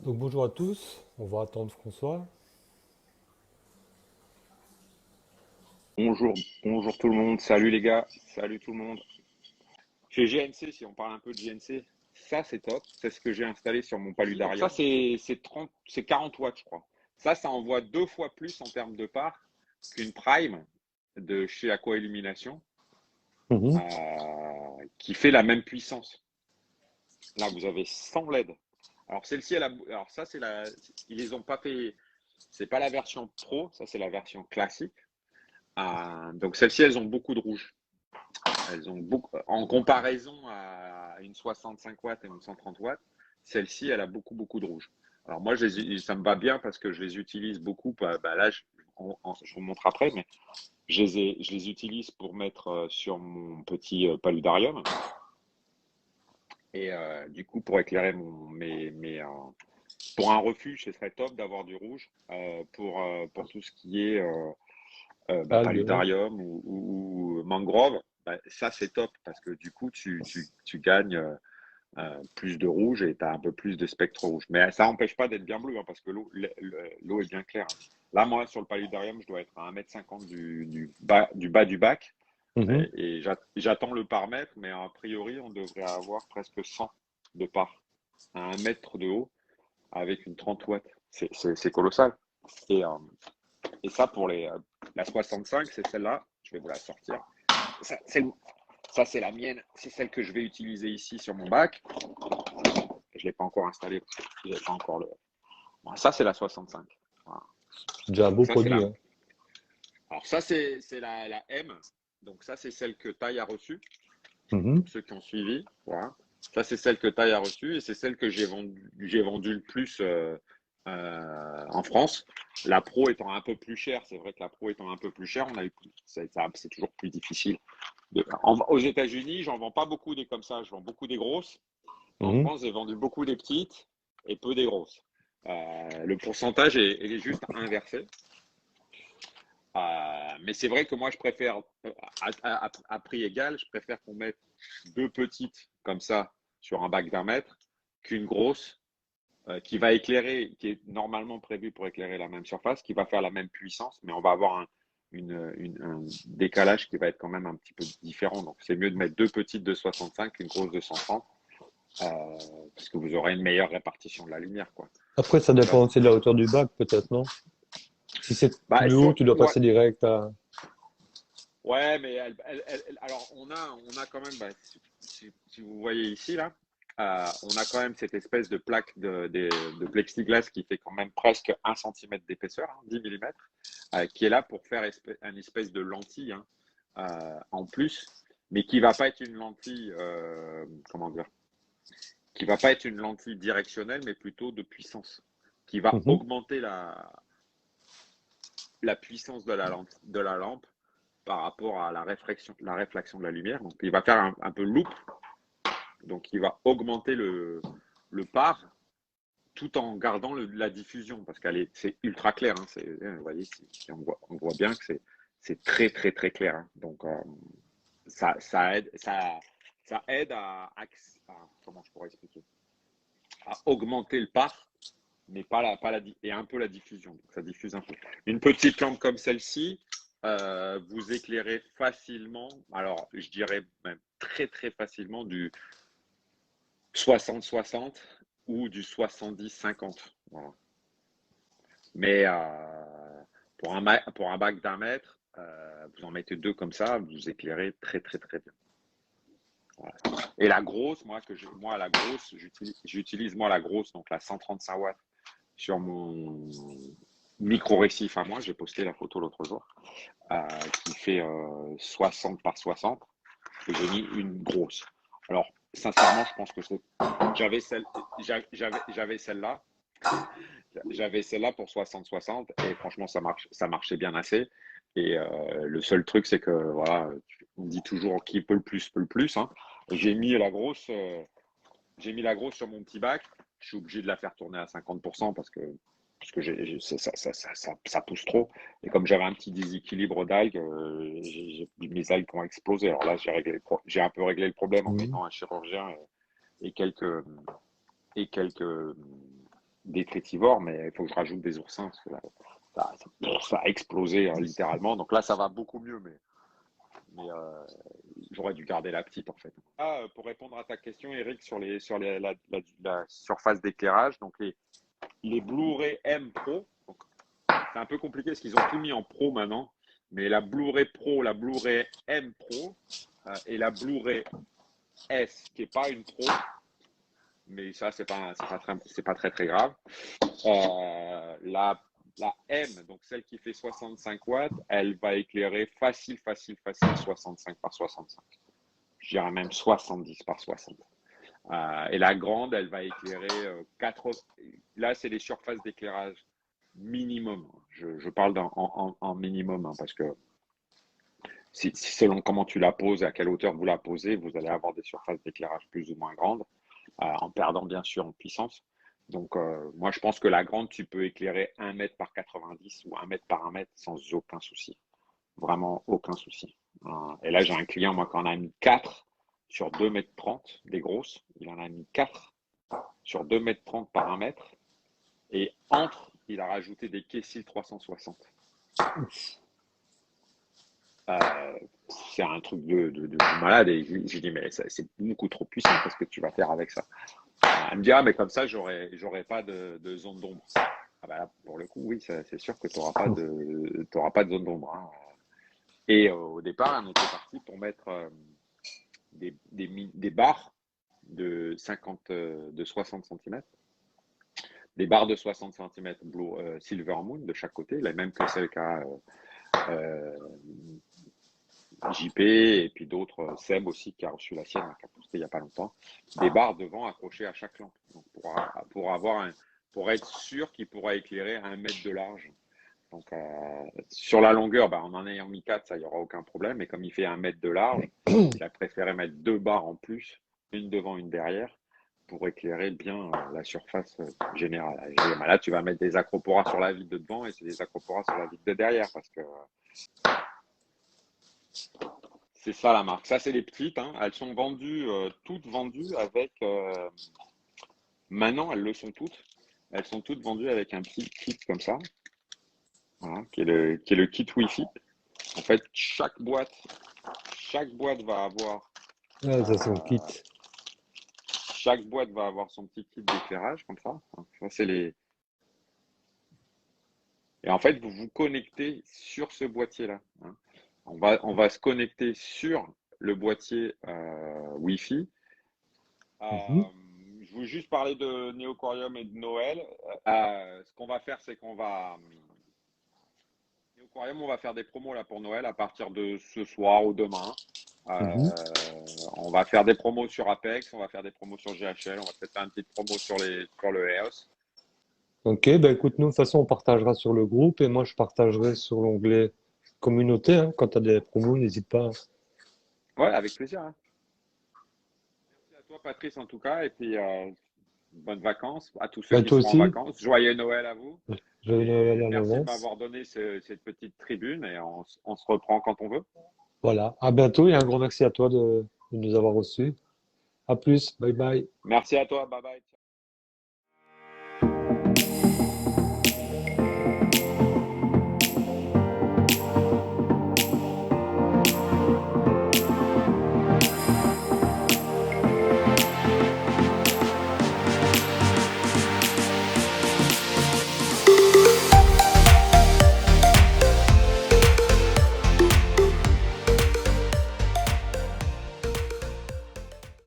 Donc bonjour à tous, on va attendre François. Bonjour, bonjour tout le monde, salut les gars, salut tout le monde. Chez GNC, si on parle un peu de GNC, ça c'est top, c'est ce que j'ai installé sur mon Donc Paludarium. Ça c'est 30, c'est 40 watts je crois. Ça envoie deux fois plus en termes de part qu'une Prime de chez Aqua Illumination Mhm. qui fait la même puissance. Là vous avez 100 LED. Alors celle-ci, alors ça c'est ils les ont pas fait, c'est pas la version Pro, ça c'est la version classique. Donc celles-ci elles ont beaucoup de rouge. Elles ont beaucoup, en comparaison à une 65 watts et une 130 watts, celle-ci, elle a beaucoup, beaucoup de rouge. Alors moi, ça me va bien parce que je les utilise beaucoup. Là, je vous montre après, mais je les utilise pour mettre sur mon petit paludarium et du coup pour éclairer pour un refuge, ce serait top d'avoir du rouge pour tout ce qui est Algues. paludarium ou mangrove. Ça c'est top parce que du coup tu gagnes plus de rouge et tu as un peu plus de spectre rouge. Mais ça n'empêche pas d'être bien bleu, hein, parce que l'eau est bien claire. Là, moi, sur le paludarium, je dois être à 1,50 m du bas du bac. Mhm. Et j'attends le paramètre, mais a priori, on devrait avoir presque 100 de part à 1 mètre de haut avec une 30 watts. C'est colossal. Et, euh, et ça, pour la 65, c'est celle-là. Je vais vous la sortir. Ça, c'est la mienne. C'est celle que je vais utiliser ici sur mon bac. Je ne l'ai pas encore installé parce que je n'ai pas encore le. Bon, ça, c'est la 65. Voilà. C'est déjà un beau Donc, ça, c'est produit, la. hein. Alors, ça, c'est la M. Donc, ça, c'est celle que Taille a reçue. Mhm. Pour ceux qui ont suivi. Voilà. Ça, c'est celle que Taille a reçue et c'est celle que j'ai vendu le plus en France. La Pro étant un peu plus chère, c'est vrai que la Pro étant un peu plus chère, c'est toujours plus difficile. Aux États-Unis, j'en vends pas beaucoup des comme ça. Je vends beaucoup des grosses. En Mhm. France, j'ai vendu beaucoup des petites et peu des grosses. Le pourcentage est juste inversé. Mais c'est vrai que moi, je préfère, à prix égal, je préfère qu'on mette deux petites comme ça sur un bac d'1 mètre qu'une grosse qui va éclairer, qui est normalement prévue pour éclairer la même surface, qui va faire la même puissance, mais on va avoir un décalage qui va être quand même un petit peu différent. Donc, c'est mieux de mettre deux petites de 65 qu'une grosse de 130, euh, parce que vous aurez une meilleure répartition de la lumière, quoi. Après, ça Ça, dépend aussi de la hauteur du bac, peut-être, non? Si c'est plus haut, tu dois ouais, passer direct à… ouais, mais alors on a quand même, si vous voyez ici là, on a quand même cette espèce de plaque de plexiglas qui fait quand même presque 1 cm d'épaisseur, hein, 10 mm, qui est là pour faire une espèce de lentille, hein, en plus, mais qui va pas être une lentille, comment dire, qui va pas être une lentille directionnelle, mais plutôt de puissance, qui va Mhm. augmenter la puissance de la lampe par rapport à la réflexion de la lumière. Donc, il va faire un peu loop, donc il va augmenter le par tout en gardant la diffusion parce c'est ultra clair. Hein, vous voyez, on voit bien que c'est très, très, très clair. Hein. Donc, ça aide comment je pourrais expliquer, à augmenter le par, mais et un peu la diffusion. Donc, ça diffuse un peu. Une petite lampe comme celle-ci, vous éclairez facilement, alors je dirais même très très facilement du 60-60 ou du 70-50. Voilà. Mais pour un bac d'1 mètre, vous en mettez deux comme ça, vous éclairez très très très bien. Voilà. Et la grosse, moi la grosse, j'utilise moi la grosse, donc la 135 watts sur mon micro récif à moi. J'ai posté la photo l'autre jour, qui fait 60 par 60. Et j'ai mis une grosse. Alors, sincèrement, je pense que j'avais celle, j'avais celle-là. J'avais celle-là pour 60-60 et franchement, ça marchait bien assez. Et le seul truc, c'est que voilà, on dit toujours qui peut le plus. Hein. J'ai mis la grosse sur mon petit bac. Je suis obligé de la faire tourner à 50% parce que ça pousse trop. Et comme j'avais un petit déséquilibre d'algues, mes algues ont explosé. Alors là, j'ai un peu réglé le problème en Mhm. mettant un chirurgien et quelques, et quelques détritivore, mais il faut que je rajoute des oursins parce que là, ça a explosé littéralement. Donc là, ça va beaucoup mieux, mais j'aurais dû garder la petite en fait. Ah, pour répondre à ta question, Eric, la surface d'éclairage, donc les Blu-ray M Pro, donc c'est un peu compliqué parce qu'ils ont tout mis en Pro maintenant, mais la Blu-ray Pro, la Blu-ray M Pro et la Blu-ray S, qui n'est pas une Pro, mais ça, c'est pas très, très grave. La M, donc celle qui fait 65 watts, elle va éclairer facile 65 par 65. Je dirais même 70 par 60. Et la grande, elle va éclairer 4. Là, c'est les surfaces d'éclairage minimum. Je parle en minimum, hein, parce que selon comment tu la poses et à quelle hauteur vous la posez, vous allez avoir des surfaces d'éclairage plus ou moins grandes, en perdant bien sûr en puissance. Donc, moi, je pense que la grande, tu peux éclairer 1 mètre par 90 ou 1 mètre par 1 mètre sans aucun souci. Vraiment aucun souci. Et là, j'ai un client, moi, qui en a mis 4 sur 2 mètres 30, des grosses. Il en a mis 4 sur 2 mètres 30 par 1 mètre. Et entre, il a rajouté des Kessil 360. C'est un truc de malade. Et je dis, mais c'est beaucoup trop puissant. Qu'est-ce que tu vas faire avec ça? Elle me dit, ah, mais comme ça, j'aurais pas de zone d'ombre. Ah bah là, pour le coup, oui, c'est sûr que tu n'auras pas de zone d'ombre. Hein. Et au départ, on était parti pour mettre des barres de 60 cm. Des barres de 60 cm Silver Moon de chaque côté, la même que celle qu'a JP et puis d'autres, Seb aussi qui a reçu la sienne, qui a posté il n'y a pas longtemps. Des barres devant accrochées à chaque lampe. Donc pour être sûr qu'il pourra éclairer à 1 mètre de large. Donc, sur la longueur, en en ayant mis 4, ça, il n'y aura aucun problème. Mais comme il fait 1 mètre de large, il a préféré mettre 2 barres en plus, une devant, une derrière, pour éclairer bien la surface générale. Et là, tu vas mettre des acroporas sur la vitre de devant et c'est des acroporas sur la vitre de derrière parce que c'est ça la marque. Ça, c'est les petites. Hein. Elles sont vendues, toutes vendues avec. Maintenant, elles le sont toutes. Elles sont toutes vendues avec un petit kit comme ça. Voilà, qui est le kit Wi-Fi. En fait, chaque boîte va avoir. Ah, ça, c'est un kit. Chaque boîte va avoir son petit kit d'éclairage comme ça. Ça, c'est les. Et en fait, vous vous connectez sur ce boîtier-là. Hein. On va se connecter sur le boîtier Wi-Fi. Je veux juste parler de Neoquarium et de Noël. Ce qu'on va faire, c'est qu'on va. Neoquarium, on va faire des promos là pour Noël à partir de ce soir ou demain. On va faire des promos sur Apex, on va faire des promos sur GHL, on va peut-être faire une petite promo sur le EOS. Ok, bah écoute, nous, de toute façon, on partagera sur le groupe et moi, je partagerai sur l'onglet communauté. Hein. Quand tu as des promos, n'hésite pas. Ouais, avec plaisir. Hein. Merci à toi, Patrice, en tout cas, et puis bonnes vacances à tous ceux Bah, qui toi seront en aussi, vacances. Joyeux Noël à vous. je vais Et aller en merci de avance. m'avoir donné cette petite tribune et on se reprend quand on veut. Voilà, à bientôt et un grand merci à toi de nous avoir reçus. À plus, bye bye. Merci à toi, bye bye.